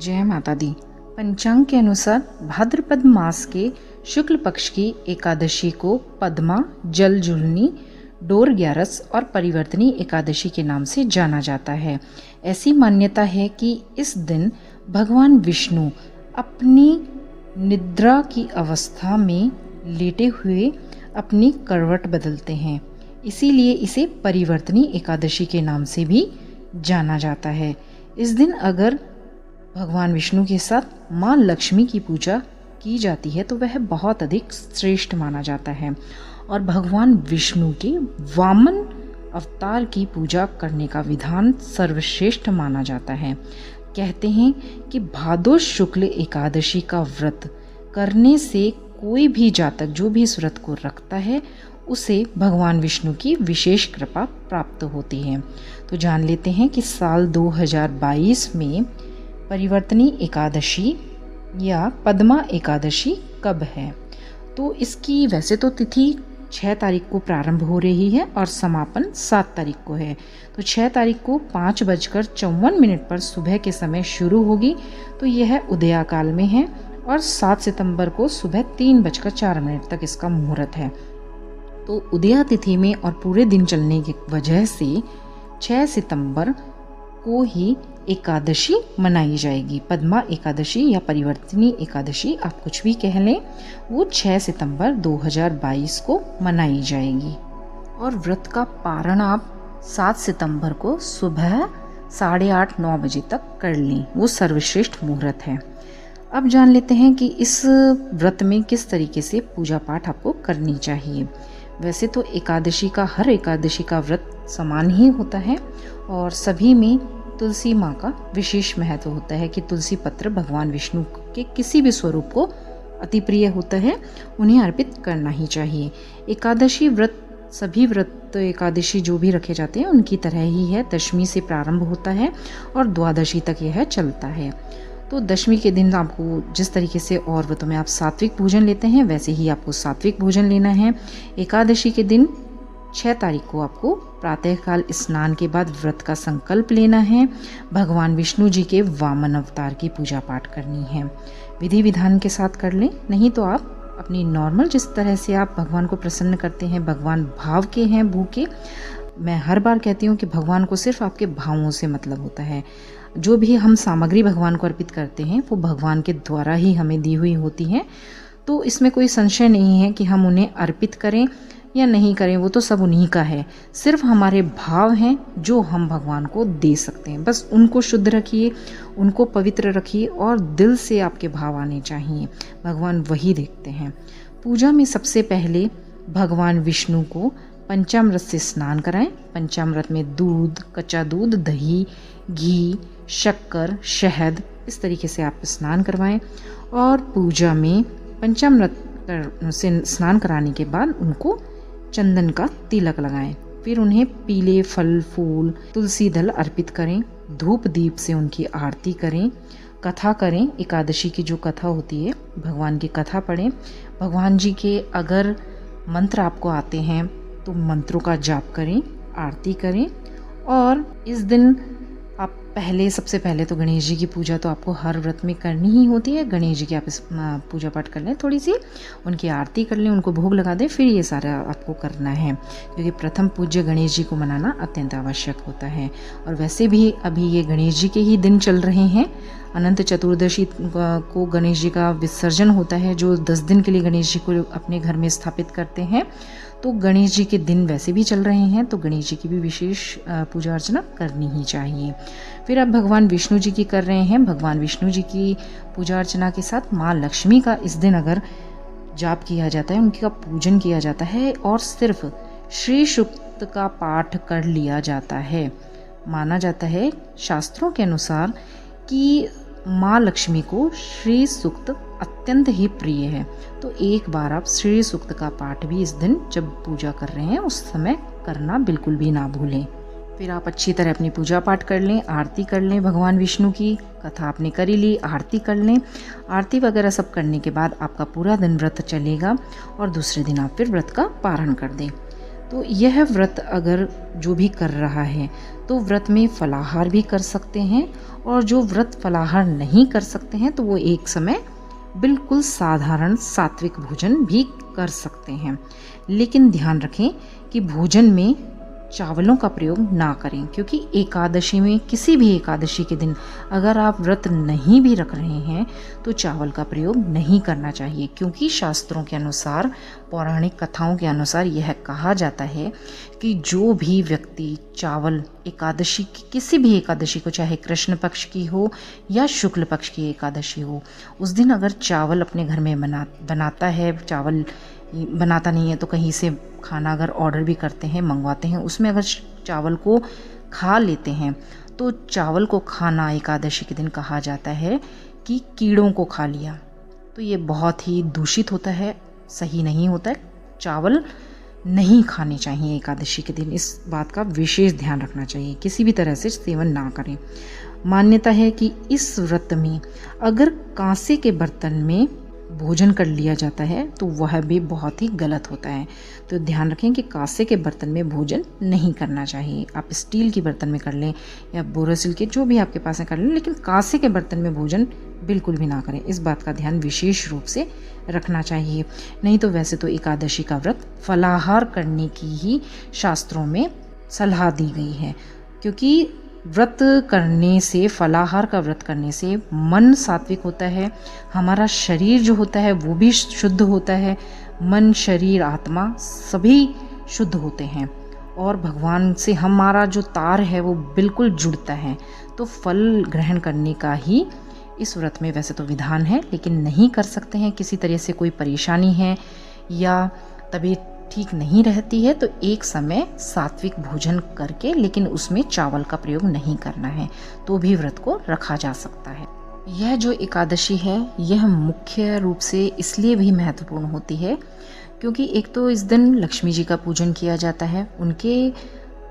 जय माता दी। पंचांग के अनुसार भाद्रपद मास के शुक्ल पक्ष की एकादशी को पद्मा, जलजूलनी, डोर ग्यारस और परिवर्तनी एकादशी के नाम से जाना जाता है। ऐसी मान्यता है कि इस दिन भगवान विष्णु अपनी निद्रा की अवस्था में लेटे हुए अपनी करवट बदलते हैं, इसीलिए इसे परिवर्तनी एकादशी के नाम से भी जाना जाता है। इस दिन अगर भगवान विष्णु के साथ माँ लक्ष्मी की पूजा की जाती है तो वह बहुत अधिक श्रेष्ठ माना जाता है और भगवान विष्णु के वामन अवतार की पूजा करने का विधान सर्वश्रेष्ठ माना जाता है। कहते हैं कि भादो शुक्ल एकादशी का व्रत करने से कोई भी जातक जो भी इस व्रत को रखता है उसे भगवान विष्णु की विशेष कृपा प्राप्त होती है। तो जान लेते हैं कि साल 2022 में परिवर्तनी एकादशी या पद्मा एकादशी कब है। तो इसकी वैसे तो तिथि 6 तारीख को प्रारंभ हो रही है और समापन 7 तारीख को है। तो 6 तारीख को 5:54 पर सुबह के समय शुरू होगी, तो यह उदयाकाल में है और 7 सितंबर को सुबह 3:04 तक इसका मुहूर्त है। तो उदया तिथि में और पूरे दिन चलने की वजह से 6 सितंबर को ही एकादशी मनाई जाएगी। पद्मा एकादशी या परिवर्तनी एकादशी आप कुछ भी कह लें, वो 6 सितंबर 2022 को मनाई जाएगी। और व्रत का पारण आप 7 सितंबर को सुबह 8:30-9 बजे तक कर लें, वो सर्वश्रेष्ठ मुहूर्त है। अब जान लेते हैं कि इस व्रत में किस तरीके से पूजा पाठ आपको करनी चाहिए। वैसे तो हर एकादशी का व्रत समान ही होता है और सभी में तुलसी माँ का विशेष महत्व होता है कि तुलसी पत्र भगवान विष्णु के किसी भी स्वरूप को अति प्रिय होता है, उन्हें अर्पित करना ही चाहिए। एकादशी व्रत सभी व्रत एकादशी जो भी रखे जाते हैं उनकी तरह ही है। दशमी से प्रारंभ होता है और द्वादशी तक यह चलता है। तो दशमी के दिन आपको जिस तरीके से और व्रतों में आप सात्विक भोजन लेते हैं वैसे ही आपको सात्विक भोजन लेना है। एकादशी के दिन 6 तारीख को आपको प्रातःकाल स्नान के बाद व्रत का संकल्प लेना है। भगवान विष्णु जी के वामन अवतार की पूजा पाठ करनी है। विधि विधान के साथ कर लें, नहीं तो आप अपनी नॉर्मल जिस तरह से आप भगवान को प्रसन्न करते हैं, भगवान भाव के हैं, भूखे। मैं हर बार कहती हूँ कि भगवान को सिर्फ आपके भावों से मतलब होता है। जो भी हम सामग्री भगवान को अर्पित करते हैं वो भगवान के द्वारा ही हमें दी हुई होती हैं। तो इसमें कोई संशय नहीं है कि हम उन्हें अर्पित करें या नहीं करें, वो तो सब उन्हीं का है। सिर्फ हमारे भाव हैं जो हम भगवान को दे सकते हैं। बस उनको शुद्ध रखिए, उनको पवित्र रखिए और दिल से आपके भाव आने चाहिए, भगवान वही देखते हैं। पूजा में सबसे पहले भगवान विष्णु को पंचामृत से स्नान कराएं। पंचामृत में दूध, कच्चा दूध, दही, घी, शक्कर, शहद, इस तरीके से आप स्नान करवाएं। और पूजा में पंचामृत से स्नान कराने के बाद उनको चंदन का तिलक लगाएं। फिर उन्हें पीले फल, फूल, तुलसी दल अर्पित करें। धूप दीप से उनकी आरती करें। कथा करें। एकादशी की जो कथा होती है, भगवान की कथा पढ़ें। भगवान जी के अगर मंत्र आपको आते हैं तो मंत्रों का जाप करें, आरती करें। और इस दिन आप सबसे पहले तो गणेश जी की पूजा तो आपको हर व्रत में करनी ही होती है। गणेश जी की आप पूजा पाठ कर लें, थोड़ी सी उनकी आरती कर लें, उनको भोग लगा दें, फिर ये सारा आपको करना है, क्योंकि प्रथम पूज्य गणेश जी को मनाना अत्यंत आवश्यक होता है। और वैसे भी अभी ये गणेश जी के ही दिन चल रहे हैं। अनंत चतुर्दशी को गणेश जी का विसर्जन होता है, जो 10 दिन के लिए गणेश जी को अपने घर में स्थापित करते हैं। तो गणेश जी के दिन वैसे भी चल रहे हैं, तो गणेश जी की भी विशेष पूजा अर्चना करनी ही चाहिए। फिर अब भगवान विष्णु जी की कर रहे हैं। भगवान विष्णु जी की पूजा अर्चना के साथ माँ लक्ष्मी का इस दिन अगर जाप किया जाता है, उनका पूजन किया जाता है और सिर्फ श्री सूक्त का पाठ कर लिया जाता है। माना जाता है शास्त्रों के अनुसार कि माँ लक्ष्मी को श्री सूक्त अत्यंत ही प्रिय है। तो एक बार आप श्री सूक्त का पाठ भी इस दिन जब पूजा कर रहे हैं उस समय करना बिल्कुल भी ना भूलें। फिर आप अच्छी तरह अपनी पूजा पाठ कर लें, आरती कर लें। भगवान विष्णु की कथा आपने करी ली, आरती कर लें। आरती वगैरह सब करने के बाद आपका पूरा दिन व्रत चलेगा और दूसरे दिन आप फिर व्रत का पारण कर दें। तो यह व्रत अगर जो भी कर रहा है तो व्रत में फलाहार भी कर सकते हैं, और जो व्रत फलाहार नहीं कर सकते हैं तो वो एक समय बिल्कुल साधारण सात्विक भोजन भी कर सकते हैं। लेकिन ध्यान रखें कि भोजन में चावलों का प्रयोग ना करें, क्योंकि एकादशी में, किसी भी एकादशी के दिन अगर आप व्रत नहीं भी रख रहे हैं तो चावल का प्रयोग नहीं करना चाहिए, क्योंकि शास्त्रों के अनुसार, पौराणिक कथाओं के अनुसार यह कहा जाता है कि जो भी व्यक्ति चावल एकादशी की, किसी भी एकादशी को, चाहे कृष्ण पक्ष की हो या शुक्ल पक्ष की एकादशी हो, उस दिन अगर चावल अपने घर में बनाता है, चावल बनाता नहीं है तो कहीं से खाना अगर ऑर्डर भी करते हैं, मंगवाते हैं, उसमें अगर चावल को खा लेते हैं तो चावल को खाना एकादशी के दिन कहा जाता है कि कीड़ों को खा लिया। तो ये बहुत ही दूषित होता है, सही नहीं होता है। चावल नहीं खाने चाहिए एकादशी के दिन, इस बात का विशेष ध्यान रखना चाहिए, किसी भी तरह से सेवन ना करें। मान्यता है कि इस व्रत में अगर कांसे के बर्तन में भोजन कर लिया जाता है तो वह भी बहुत ही गलत होता है। तो ध्यान रखें कि कांसे के बर्तन में भोजन नहीं करना चाहिए। आप स्टील के बर्तन में कर लें या बोरोसिल के, जो भी आपके पास है कर लें, लेकिन कांसे के बर्तन में भोजन बिल्कुल भी ना करें। इस बात का ध्यान विशेष रूप से रखना चाहिए। नहीं तो वैसे तो एकादशी का व्रत फलाहार करने की ही शास्त्रों में सलाह दी गई है, क्योंकि व्रत करने से, फलाहार का व्रत करने से मन सात्विक होता है, हमारा शरीर जो होता है वो भी शुद्ध होता है, मन, शरीर, आत्मा सभी शुद्ध होते हैं, और भगवान से हमारा जो तार है वो बिल्कुल जुड़ता है। तो फल ग्रहण करने का ही इस व्रत में वैसे तो विधान है, लेकिन नहीं कर सकते हैं, किसी तरह से कोई परेशानी है या तबीयत ठीक नहीं रहती है तो एक समय सात्विक भोजन करके, लेकिन उसमें चावल का प्रयोग नहीं करना है, तो भी व्रत को रखा जा सकता है। यह जो एकादशी है यह मुख्य रूप से इसलिए भी महत्वपूर्ण होती है क्योंकि एक तो इस दिन लक्ष्मी जी का पूजन किया जाता है, उनके,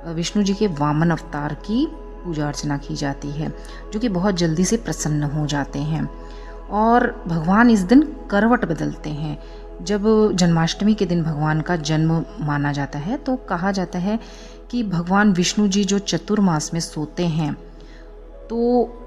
विष्णु जी के वामन अवतार की पूजा अर्चना की जाती है, जो कि बहुत जल्दी से प्रसन्न हो जाते हैं। और भगवान इस दिन करवट बदलते हैं। जब जन्माष्टमी के दिन भगवान का जन्म माना जाता है तो कहा जाता है कि भगवान विष्णु जी जो चतुर्मास में सोते हैं तो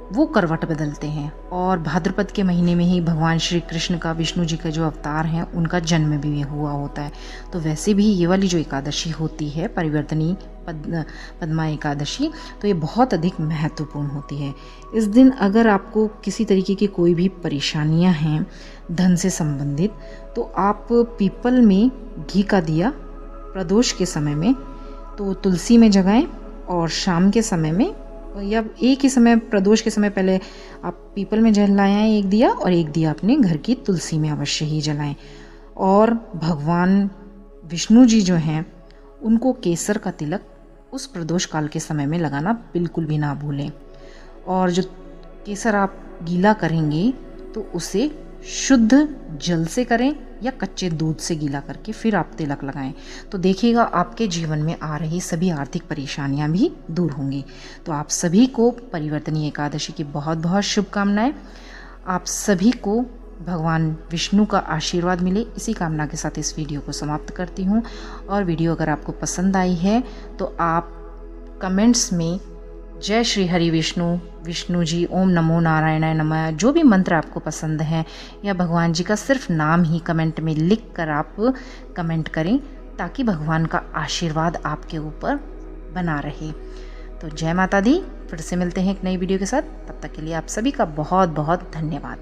वो करवट बदलते हैं, और भाद्रपद के महीने में ही भगवान श्री कृष्ण का, विष्णु जी का जो अवतार हैं, उनका जन्म भी हुआ होता है। तो वैसे भी ये वाली जो एकादशी होती है, परिवर्तनी पद्मा एकादशी, तो ये बहुत अधिक महत्वपूर्ण होती है। इस दिन अगर आपको किसी तरीके की कोई भी परेशानियां हैं धन से संबंधित, तो आप पीपल में घी का दिया प्रदोष के समय में तो तुलसी में जगाएं, और शाम के समय में या एक ही समय, प्रदोष के समय पहले आप पीपल में जलाएं एक दिया, और एक दिया अपने घर की तुलसी में अवश्य ही जलाएं। और भगवान विष्णु जी जो हैं उनको केसर का तिलक उस प्रदोष काल के समय में लगाना बिल्कुल भी ना भूलें। और जो केसर आप गीला करेंगे तो उसे शुद्ध जल से करें या कच्चे दूध से गीला करके फिर आप तिलक लगाएं, तो देखिएगा आपके जीवन में आ रही सभी आर्थिक परेशानियां भी दूर होंगी। तो आप सभी को परिवर्तनीय एकादशी की बहुत बहुत शुभकामनाएं। आप सभी को भगवान विष्णु का आशीर्वाद मिले, इसी कामना के साथ इस वीडियो को समाप्त करती हूँ। और वीडियो अगर आपको पसंद आई है तो आप कमेंट्स में जय श्री हरि विष्णु, विष्णु जी, ओम नमो नारायणाय नमः, जो भी मंत्र आपको पसंद है, या भगवान जी का सिर्फ नाम ही कमेंट में लिख कर आप कमेंट करें, ताकि भगवान का आशीर्वाद आपके ऊपर बना रहे। तो जय माता दी। फिर से मिलते हैं एक नई वीडियो के साथ, तब तक के लिए आप सभी का बहुत बहुत धन्यवाद।